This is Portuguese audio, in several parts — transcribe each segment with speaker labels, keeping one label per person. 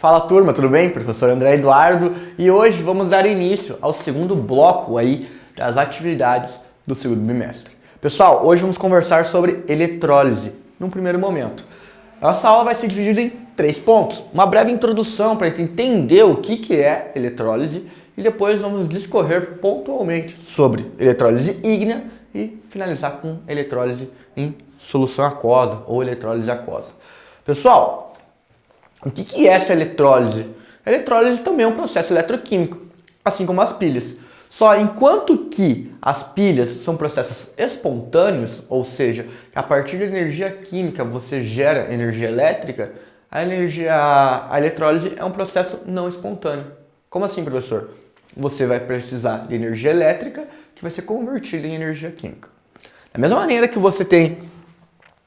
Speaker 1: Fala turma, tudo bem? Professor André Eduardo e hoje vamos dar início ao segundo bloco aí das atividades do segundo bimestre. Pessoal, hoje vamos conversar sobre eletrólise num primeiro momento. Nossa aula vai ser dividida em 3 pontos. Uma breve introdução para entender o que é eletrólise e depois vamos discorrer pontualmente sobre eletrólise ígnea e finalizar com eletrólise em solução aquosa ou eletrólise aquosa. Pessoal, o que é essa eletrólise? A eletrólise também é um processo eletroquímico, assim como as pilhas. Só enquanto que as pilhas são processos espontâneos, ou seja, a partir da energia química você gera energia elétrica, a eletrólise é um processo não espontâneo. Como assim, professor? Você vai precisar de energia elétrica que vai ser convertida em energia química. Da mesma maneira que você tem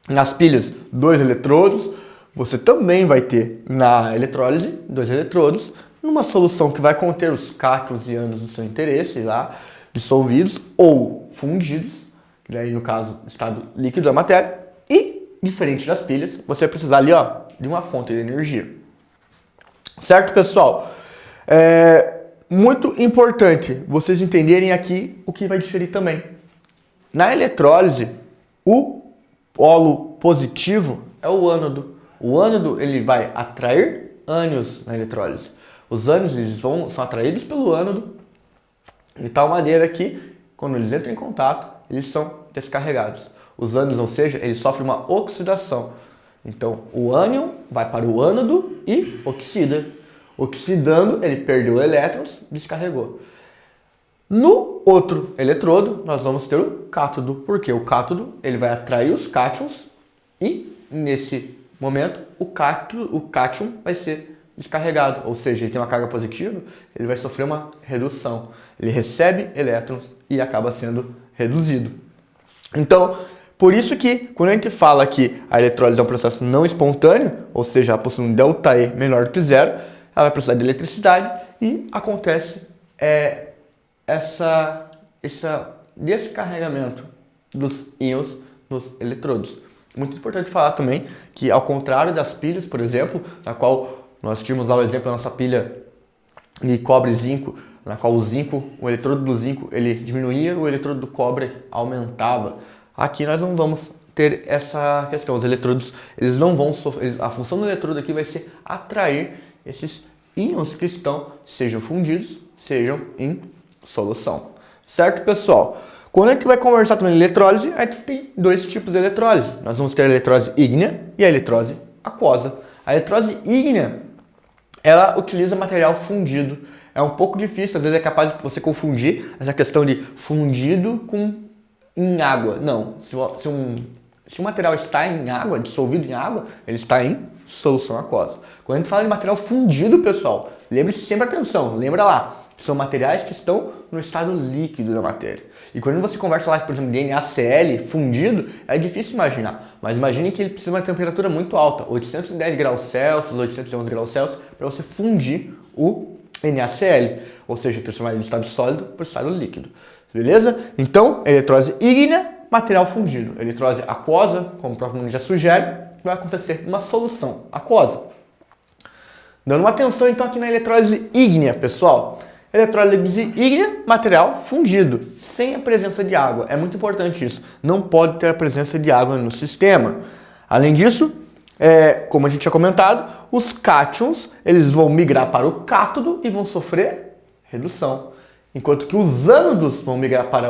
Speaker 1: nas pilhas 2 eletrodos, você também vai ter na eletrólise 2 eletrodos numa solução que vai conter os cátions e ânions do seu interesse lá, dissolvidos ou fundidos, que daí no caso estado líquido da matéria, e diferente das pilhas, você vai precisar ali de uma fonte de energia. Certo, pessoal? Muito importante vocês entenderem aqui o que vai diferir também. Na eletrólise, o polo positivo é o ânodo. O ânodo ele vai atrair ânions na eletrólise. Os ânions são atraídos pelo ânodo de tal maneira que, quando eles entram em contato, eles são descarregados. Os ânions, ou seja, eles sofrem uma oxidação. Então, o ânion vai para o ânodo e oxida. Oxidando, ele perdeu elétrons, descarregou. No outro eletrodo, nós vamos ter o cátodo, porque o cátodo ele vai atrair os cátions e, nesse momento, o cátion vai ser descarregado, ou seja, ele tem uma carga positiva, ele vai sofrer uma redução. Ele recebe elétrons e acaba sendo reduzido. Então, por isso que, quando a gente fala que a eletrólise é um processo não espontâneo, ou seja, ela possui um ΔE menor do que zero, ela vai precisar de eletricidade e acontece esse descarregamento dos íons nos eletrodos. Muito importante falar também que, ao contrário das pilhas, por exemplo, na qual nós tínhamos lá o exemplo da nossa pilha de cobre e zinco, na qual o eletrodo do zinco ele diminuía, o eletrodo do cobre aumentava. Aqui nós não vamos ter essa questão. Os eletrodos eles não vão sofrer. A função do eletrodo aqui vai ser atrair esses íons que estão, sejam fundidos, sejam em solução. Certo, pessoal? Quando a gente vai conversar sobre eletrólise, a gente tem 2 tipos de eletrólise. Nós vamos ter a eletrólise ígnea e a eletrólise aquosa. A eletrólise ígnea, ela utiliza material fundido. É um pouco difícil, às vezes é capaz de você confundir essa questão de fundido em água. Não, se o material está em água, dissolvido em água, ele está em solução aquosa. Quando a gente fala de material fundido, pessoal, lembre-se sempre, atenção, lembra lá, são materiais que estão no estado líquido da matéria. E quando você conversa lá, por exemplo, de NaCl fundido, é difícil imaginar. Mas imagine que ele precisa de uma temperatura muito alta, 810 graus Celsius, 811 graus Celsius, para você fundir o NaCl, ou seja, transformar ele de estado sólido para o estado líquido. Beleza? Então, eletrólise ígnea, material fundido. Eletrólise aquosa, como o próprio nome já sugere, vai acontecer uma solução aquosa. Dando uma atenção então aqui na eletrólise ígnea, pessoal. Eletrólise ígnea, material fundido, sem a presença de água. É muito importante isso. Não pode ter a presença de água no sistema. Além disso, como a gente tinha comentado, os cátions eles vão migrar para o cátodo e vão sofrer redução. Enquanto que os ânodos vão migrar para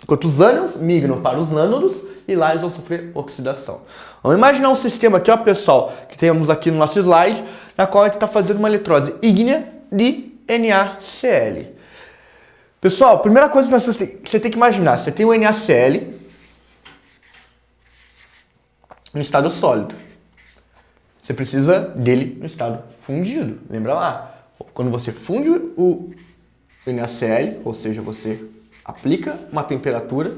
Speaker 1: enquanto os ânions migram para os ânodos e lá eles vão sofrer oxidação. Vamos imaginar um sistema aqui, pessoal, que temos aqui no nosso slide, na qual a gente está fazendo uma eletrólise ígnea de NaCl. Pessoal, primeira coisa que você tem que imaginar, você tem o NaCl no estado sólido. Você precisa dele no estado fundido. Lembra lá? Quando você funde o NaCl, ou seja, você aplica uma temperatura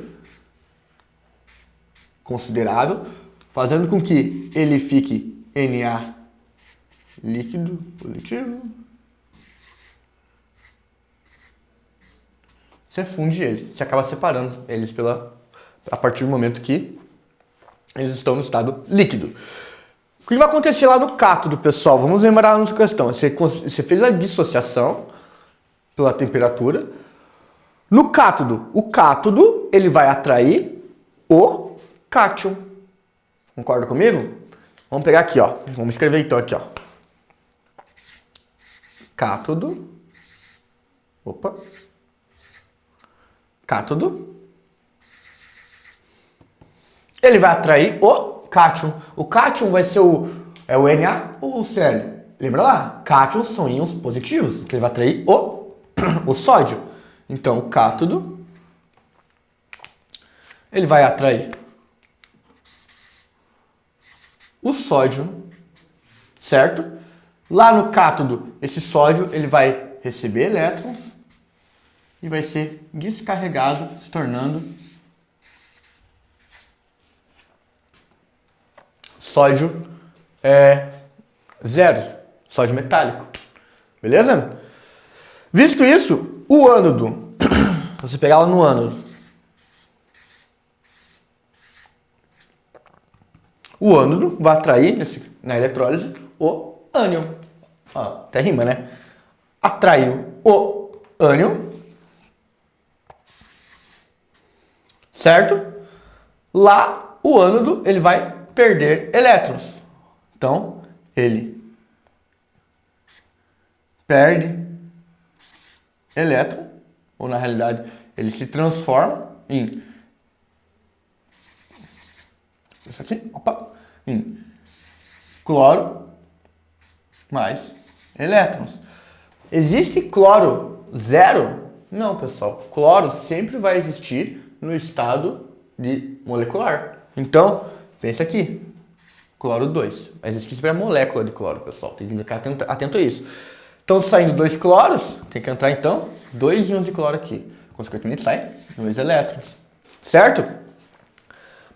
Speaker 1: considerável, fazendo com que ele fique Na líquido positivo. Você funde ele, você acaba separando eles a partir do momento que eles estão no estado líquido. O que vai acontecer lá no cátodo, pessoal? Vamos lembrar a nossa questão. Você fez a dissociação pela temperatura. No cátodo, o cátodo ele vai atrair o cátion. Concorda comigo? Vamos pegar aqui, ó. Vamos escrever então aqui, ó. Cátodo. Opa. Cátodo. Ele vai atrair o cátion. O cátion vai ser o Na ou o Cl? Lembra lá? Cátions são íons positivos. Então ele vai atrair o sódio. Então o cátodo ele vai atrair o sódio, certo? Lá no cátodo, esse sódio ele vai receber elétrons e vai ser descarregado, se tornando sódio 0, sódio metálico. Beleza? Visto isso, o ânodo, você pegar lá no ânodo, o ânodo vai atrair, na eletrólise, o ânion. Ó, até rima, né? Atraiu o ânion, certo? Lá, o ânodo, ele vai perder elétrons. Então, ele perde elétron, ou na realidade, ele se transforma em isso aqui, opa, em cloro mais elétrons. Existe cloro zero? Não, pessoal. Cloro sempre vai existir no estado de molecular. Então, pensa aqui. Cloro 2. Vai existir sempre a molécula de cloro, pessoal. Tem que ficar atento a isso. Então, saindo 2 cloros, tem que entrar, então, 2 íons de cloro aqui. Consequentemente, sai 2 elétrons. Certo?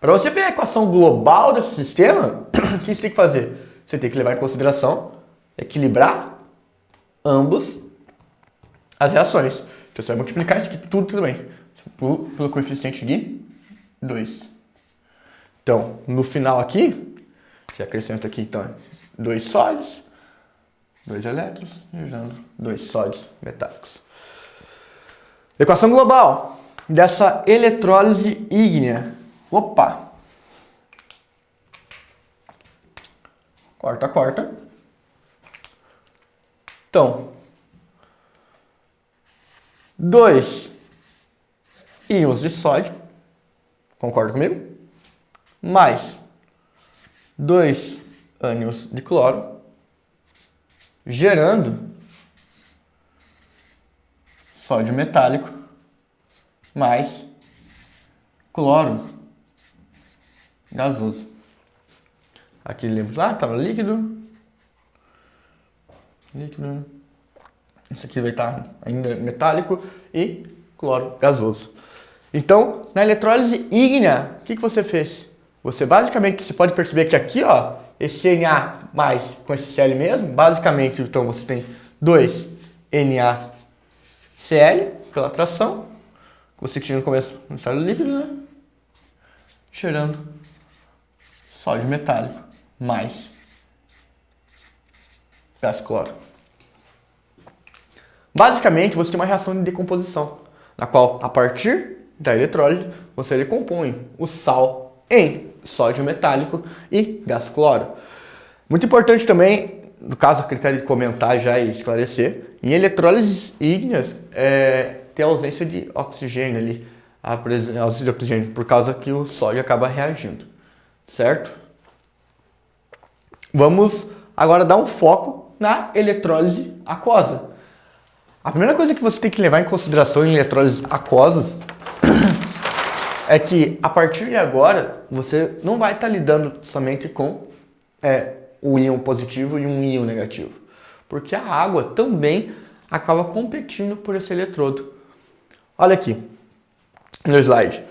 Speaker 1: Para você ver a equação global desse sistema, o que você tem que fazer? Você tem que levar em consideração, equilibrar ambos as reações. Então, você vai multiplicar isso aqui tudo também pelo coeficiente de 2. Então, no final aqui, você acrescenta aqui, então, 2 sólidos, 2 elétrons, gerando 2 sólidos metálicos. Equação global dessa eletrólise ígnea. Opa! Corta. Então, 2 íons de sódio, concorda comigo? Mais 2 ânions de cloro, gerando sódio metálico, mais cloro gasoso. Aqui lembra lá, estava líquido. Isso aqui vai estar ainda metálico e cloro gasoso. Então, na eletrólise ígnea, o que você fez? Você basicamente, você pode perceber que aqui, ó, esse Na mais com esse Cl mesmo, basicamente, então você tem 2 NaCl pela atração, que você tinha no começo no estado líquido, né? Gerando sódio metálico mais gás cloro. Basicamente, você tem uma reação de decomposição, na qual, a partir da eletrólise, você decompõe o sal em sódio metálico e gás cloro. Muito importante também, no caso, a critério de comentar já e esclarecer, em eletrólises ígneas, tem a ausência de oxigênio ali, a ausência de oxigênio, por causa que o sódio acaba reagindo, certo? Vamos agora dar um foco na eletrólise aquosa. A primeira coisa que você tem que levar em consideração em eletrólises aquosas é que, a partir de agora, você não vai estar lidando somente com um íon positivo e um íon negativo, porque a água também acaba competindo por esse eletrodo. Olha aqui no slide.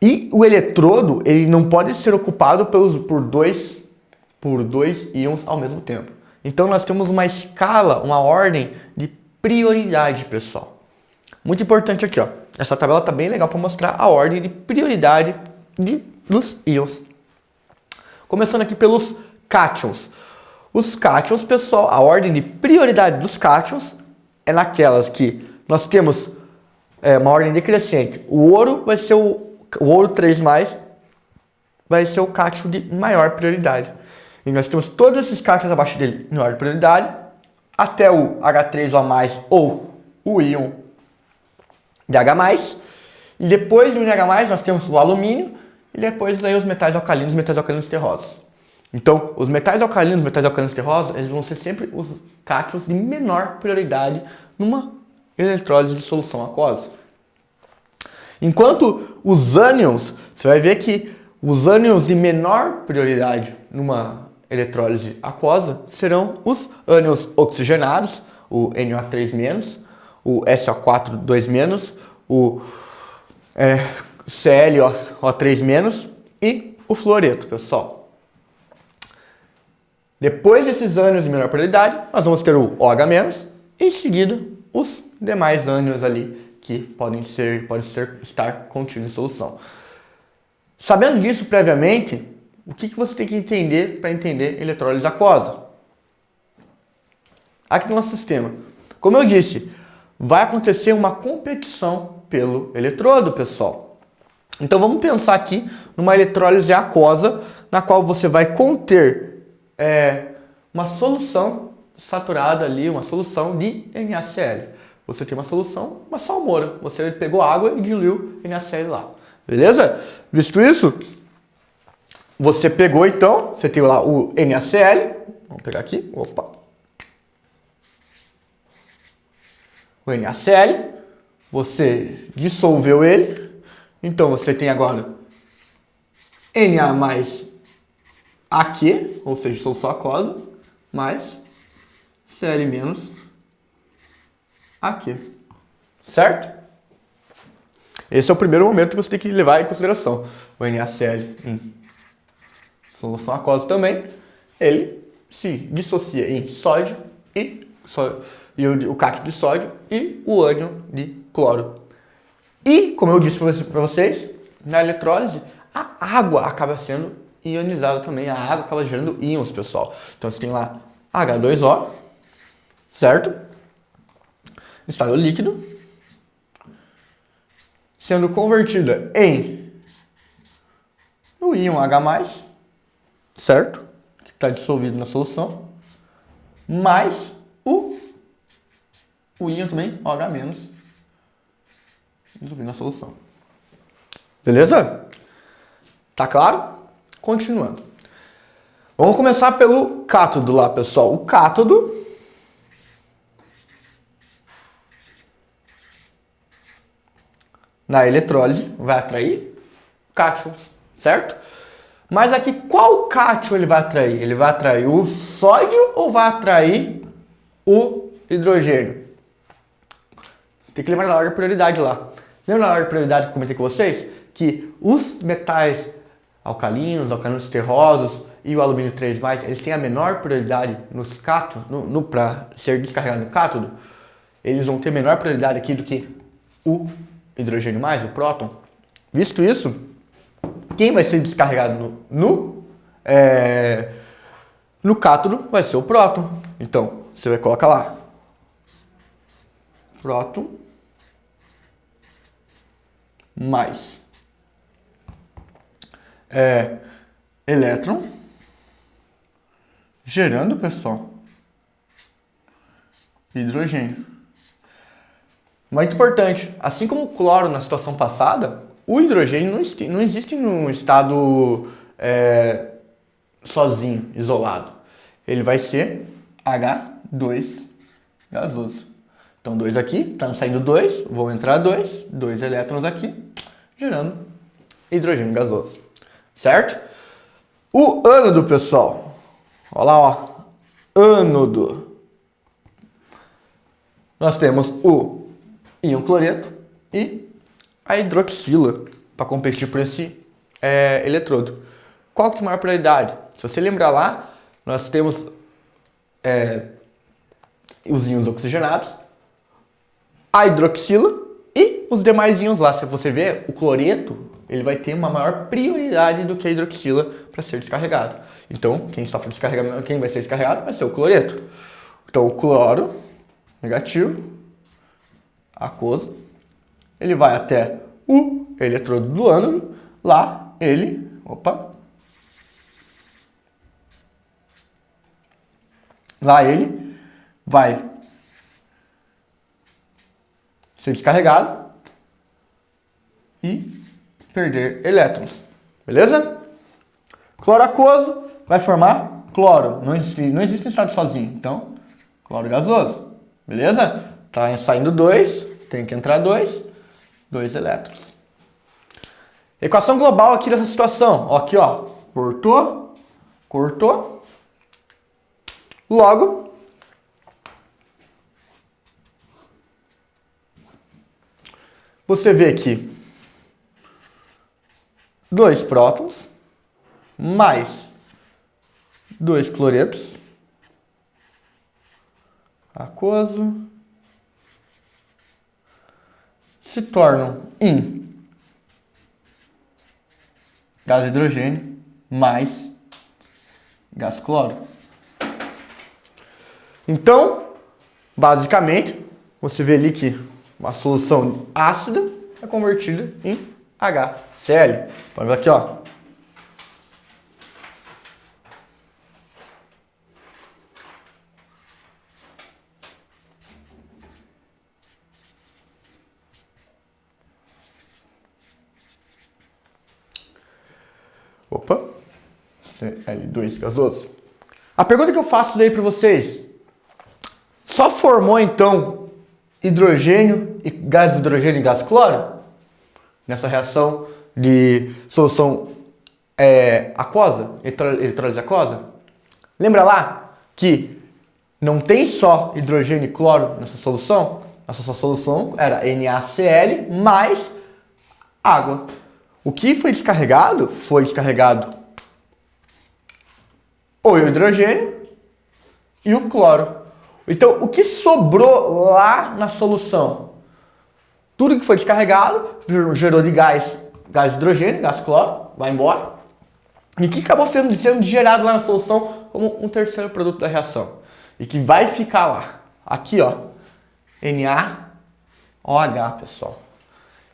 Speaker 1: E o eletrodo ele não pode ser ocupado por dois íons ao mesmo tempo. Então nós temos uma escala, uma ordem de prioridade, pessoal. Muito importante aqui, ó. Essa tabela tá bem legal para mostrar a ordem de prioridade dos íons Começando aqui pelos cátions. Os cátions, pessoal, a ordem de prioridade dos cátions é naquelas que nós temos uma ordem decrescente. O ouro vai ser o ouro 3+, vai ser o cátion de maior prioridade. E nós temos todos esses cátions abaixo dele em ordem de prioridade, até o H3O+, ou o íon de H+. E depois do íon de H+, nós temos o alumínio, e depois aí os metais alcalinos terrosos. Então, os metais alcalinos terrosos, eles vão ser sempre os cátions de menor prioridade numa eletrólise de solução aquosa. Enquanto os ânions, você vai ver que os ânions de menor prioridade numa eletrólise aquosa serão os ânions oxigenados, o NO3-, o SO4-2-, o ClO3- e o fluoreto, pessoal. Depois desses ânions de menor prioridade, nós vamos ter o OH-, e em seguida os demais ânions ali que podem estar contidos em solução. Sabendo disso previamente, o que você tem que entender para entender eletrólise aquosa? Aqui no nosso sistema, como eu disse, vai acontecer uma competição pelo eletrodo, pessoal. Então vamos pensar aqui numa eletrólise aquosa, na qual você vai conter uma solução saturada ali, uma solução de NaCl. Você tem uma solução, uma salmoura. Você pegou água e diluiu NaCl lá. Beleza? Visto isso, você pegou então, você tem lá o NaCl. Vamos pegar aqui. Opa. O NaCl. Você dissolveu ele. Então você tem agora Na mais Aq, ou seja, solução aquosa, mais Cl menos Aq. Certo? Esse é o primeiro momento que você tem que levar em consideração. O NaCl em solução aquosa também, ele se dissocia em sódio e o cátion de sódio e o ânion de cloro. E, como eu disse para vocês, na eletrólise, a água acaba sendo ionizada também. A água acaba gerando íons, pessoal. Então, você tem lá H2O, certo? Estado líquido, sendo convertida em o íon H+, certo? Que está dissolvido na solução, mais o íon também, OH-, dissolvido na solução. Beleza? Tá claro? Continuando. Vamos começar pelo cátodo lá, pessoal. O cátodo na eletrólise vai atrair cátions, certo? Mas aqui, qual cátion ele vai atrair? Ele vai atrair o sódio ou vai atrair o hidrogênio? Tem que lembrar da ordem de prioridade lá. Lembra da ordem de prioridade que eu comentei com vocês? Que os metais alcalinos terrosos e o alumínio 3+, eles têm a menor prioridade nos cátions, para ser descarregado no cátodo. Eles vão ter menor prioridade aqui do que o hidrogênio mais, o próton. Visto isso, quem vai ser descarregado no cátodo vai ser o próton. Então, você vai colocar lá próton mais elétron, gerando, pessoal, hidrogênio. Muito importante, assim como o cloro na situação passada, o hidrogênio não existe num estado sozinho, isolado. Ele vai ser H2 gasoso. Então, 2 aqui, está saindo 2, vão entrar 2 elétrons aqui, gerando hidrogênio gasoso. Certo? O ânodo, pessoal. Olha lá, ó. Ânodo. Nós temos o íon cloreto e a hidroxila para competir por esse eletrodo. Qual que tem maior prioridade? Se você lembrar lá, nós temos os íons oxigenados, a hidroxila e os demais íons lá. Se você ver, o cloreto, ele vai ter uma maior prioridade do que a hidroxila para ser descarregado. Então, quem sofre descarregamento, quem vai ser descarregado vai ser o cloreto. Então, o cloro negativo, aquoso, ele vai até o eletrodo do ânodo, lá ele, lá ele vai ser descarregado e perder elétrons, beleza? Cloro aquoso vai formar cloro, não existe estado sozinho, então cloro gasoso, beleza? Tá saindo 2, tem que entrar 2 elétrons. Equação global aqui dessa situação, ó, aqui ó, cortou, logo você vê que 2 prótons mais 2 cloretos, aquoso, se tornam em gás hidrogênio mais gás cloro. Então, basicamente, você vê ali que uma solução ácida é convertida em HCl. Pode ver aqui, ó. Cl2 gasoso. A pergunta que eu faço daí para vocês, só formou então hidrogênio e gás hidrogênio e gás cloro? Nessa reação de solução aquosa, eletrólise aquosa? Lembra lá que não tem só hidrogênio e cloro nessa solução? Essa solução era NaCl mais água. O que foi descarregado? Foi descarregado o hidrogênio e o cloro. Então, o que sobrou lá na solução? Tudo que foi descarregado gerou de gás hidrogênio, gás cloro, vai embora. E o que acabou sendo gerado lá na solução como um terceiro produto da reação. E que vai ficar lá. Aqui, ó. NaOH, pessoal.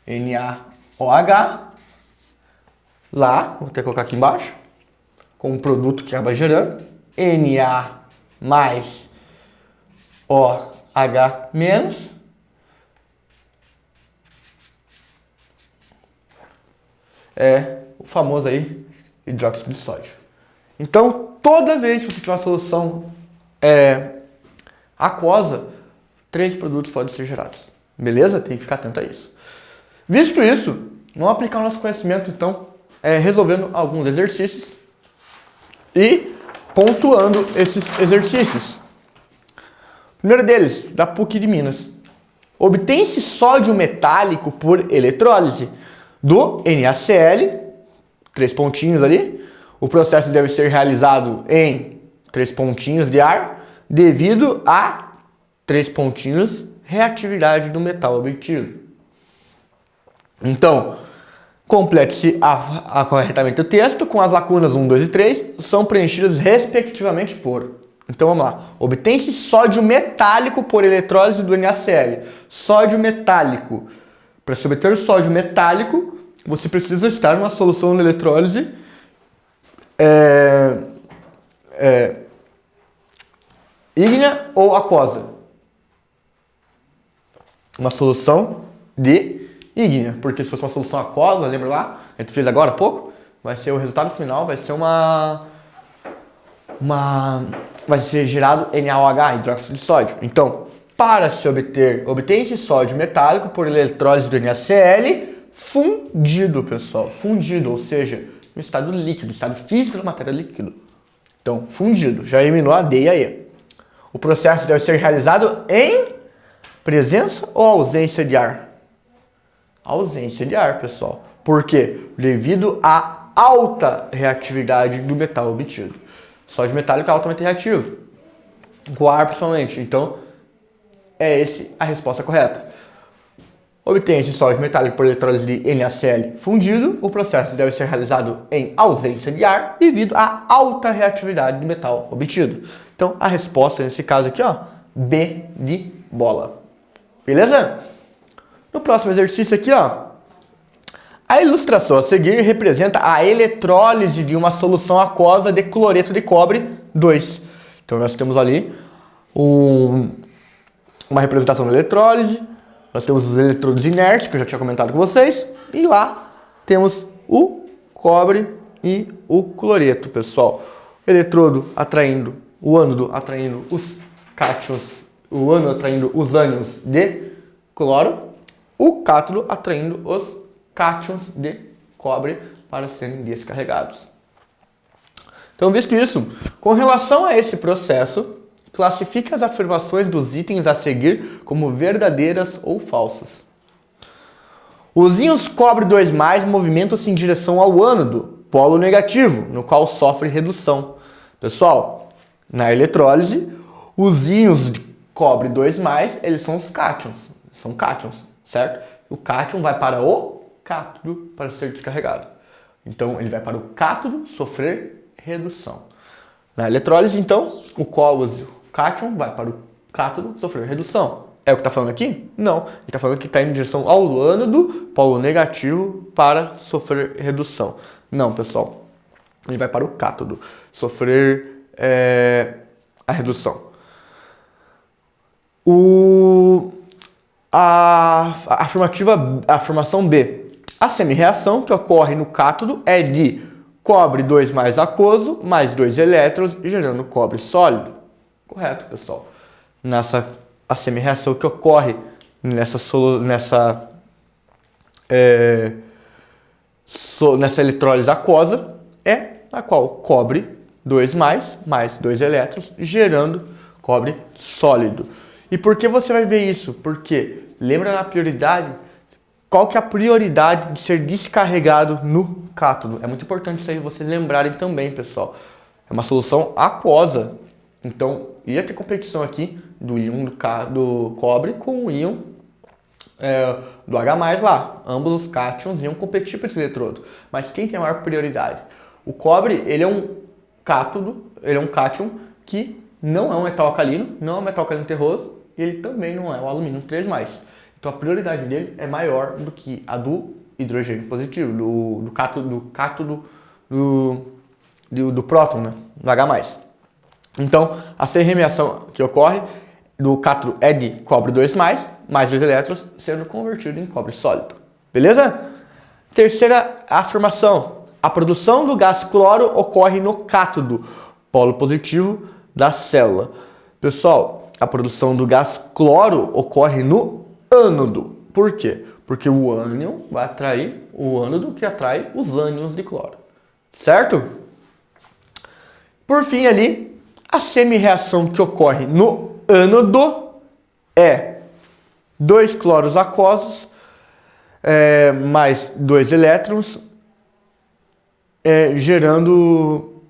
Speaker 1: NaOH. Lá, vou ter que colocar aqui embaixo. Com o produto que acaba gerando. Na mais OH menos. É o famoso aí hidróxido de sódio. Então, toda vez que você tiver uma solução aquosa, 3 produtos podem ser gerados. Beleza? Tem que ficar atento a isso. Visto isso, vamos aplicar o nosso conhecimento, então, resolvendo alguns exercícios e pontuando esses exercícios. O primeiro deles, da PUC de Minas. Obtém-se sódio metálico por eletrólise do NaCl, 3 pontinhos ali. O processo deve ser realizado em 3 pontinhos de ar, devido a 3 pontinhos reatividade do metal obtido. Então, complete-se corretamente o texto, com as lacunas 1, 2 e 3, são preenchidas respectivamente por. Então vamos lá. Obtém-se sódio metálico por eletrólise do NaCl. Sódio metálico. Para se obter o sódio metálico, você precisa estar numa solução de eletrólise ígnea ou aquosa. Uma solução de ígnea, porque se fosse uma solução aquosa, lembra lá? A gente fez agora há pouco, vai ser o resultado final, vai ser vai ser gerado NaOH, hidróxido de sódio. Então, para se obter-se sódio metálico por eletrólise do NaCl fundido, pessoal. Fundido, ou seja, no estado líquido, estado físico da matéria líquido. Então, fundido, já eliminou a D e a E. O processo deve ser realizado em presença ou ausência de ar? Ausência de ar, pessoal. Por quê? Devido à alta reatividade do metal obtido. Sódio metálico é altamente reativo, com ar principalmente. Então, é essa a resposta correta. Obtém-se sólido metálico por eletrólise de NaCl fundido. O processo deve ser realizado em ausência de ar devido à alta reatividade do metal obtido. Então, a resposta nesse caso aqui, ó, B de bola. Beleza? No próximo exercício aqui, ó, a ilustração a seguir representa a eletrólise de uma solução aquosa de cloreto de cobre 2. Então, nós temos ali uma representação da eletrólise. Nós temos os eletrodos inertes, que eu já tinha comentado com vocês. E lá temos o cobre e o cloreto, pessoal. O eletrodo atraindo, o ânodo atraindo os cátions, o ânodo atraindo os ânions de cloro. O cátodo atraindo os cátions de cobre para serem descarregados. Então, visto isso, com relação a esse processo, classifique as afirmações dos itens a seguir como verdadeiras ou falsas. Os íons cobre 2+, movimentam-se em direção ao ânodo, polo negativo, no qual sofre redução. Pessoal, na eletrólise, os íons de cobre 2+, eles são os cátions. São cátions, certo? O cátion vai para o cátodo para ser descarregado. Então, ele vai para o cátodo sofrer redução. Na eletrólise, então, o cátion vai para o cátodo sofrer redução. É o que está falando aqui? Não. Ele está falando que está em direção ao ânodo, polo negativo, para sofrer redução. Não, pessoal. Ele vai para o cátodo sofrer a redução. A afirmação B. A semi-reação que ocorre no cátodo é de cobre 2+ aquoso mais 2 elétrons, gerando cobre sólido. Correto, pessoal. A semi-reação que ocorre nessa eletrólise aquosa é a qual cobre 2+ mais 2 elétrons, gerando cobre sólido. E por que você vai ver isso? Porque, lembra na prioridade, qual que é a prioridade de ser descarregado no cátodo? É muito importante isso aí vocês lembrarem também, pessoal. É uma solução aquosa. Então, ia ter competição aqui do íon do cobre com o íon do H+, lá. Ambos os cátions iam competir por esse eletrodo. Mas quem tem a maior prioridade? O cobre, ele é um cátodo, ele é um cátion que não é um metal alcalino, não é um metal alcalino terroso, e ele também não é o alumínio 3+. Então a prioridade dele é maior do que a do hidrogênio positivo, do cátodo do próton, né? Do H+. Então, a semi-reação que ocorre do cátodo é de cobre 2+, mais 2 elétrons, sendo convertido em cobre sólido. Beleza? Terceira afirmação. A produção do gás cloro ocorre no cátodo, polo positivo da célula. Pessoal, a produção do gás cloro ocorre no ânodo. Por quê? Porque o ânion vai atrair o ânodo que atrai os ânions de cloro. Certo? Por fim ali, a semi-reação que ocorre no ânodo é 2 cloros aquosos mais 2 elétrons, gerando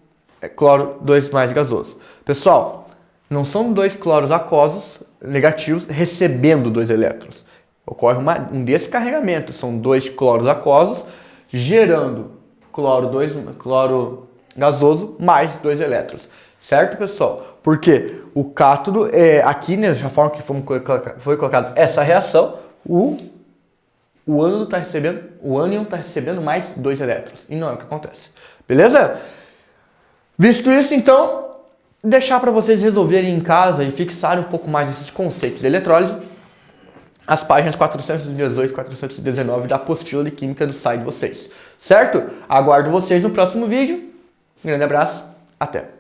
Speaker 1: cloro 2+ gasoso. Pessoal, não são 2 cloros aquosos negativos recebendo 2 elétrons. Ocorre um descarregamento. São 2 cloros aquosos gerando cloro gasoso mais 2 elétrons. Certo, pessoal? Porque o cátodo, aqui nessa forma que foi colocado essa reação, o ânodo está recebendo, o ânion está recebendo mais 2 elétrons. E não é o que acontece. Beleza? Visto isso, então, deixar para vocês resolverem em casa e fixarem um pouco mais esses conceitos de eletrólise, as páginas 418 e 419 da apostila de química do site de vocês. Certo? Aguardo vocês no próximo vídeo. Um grande abraço. Até!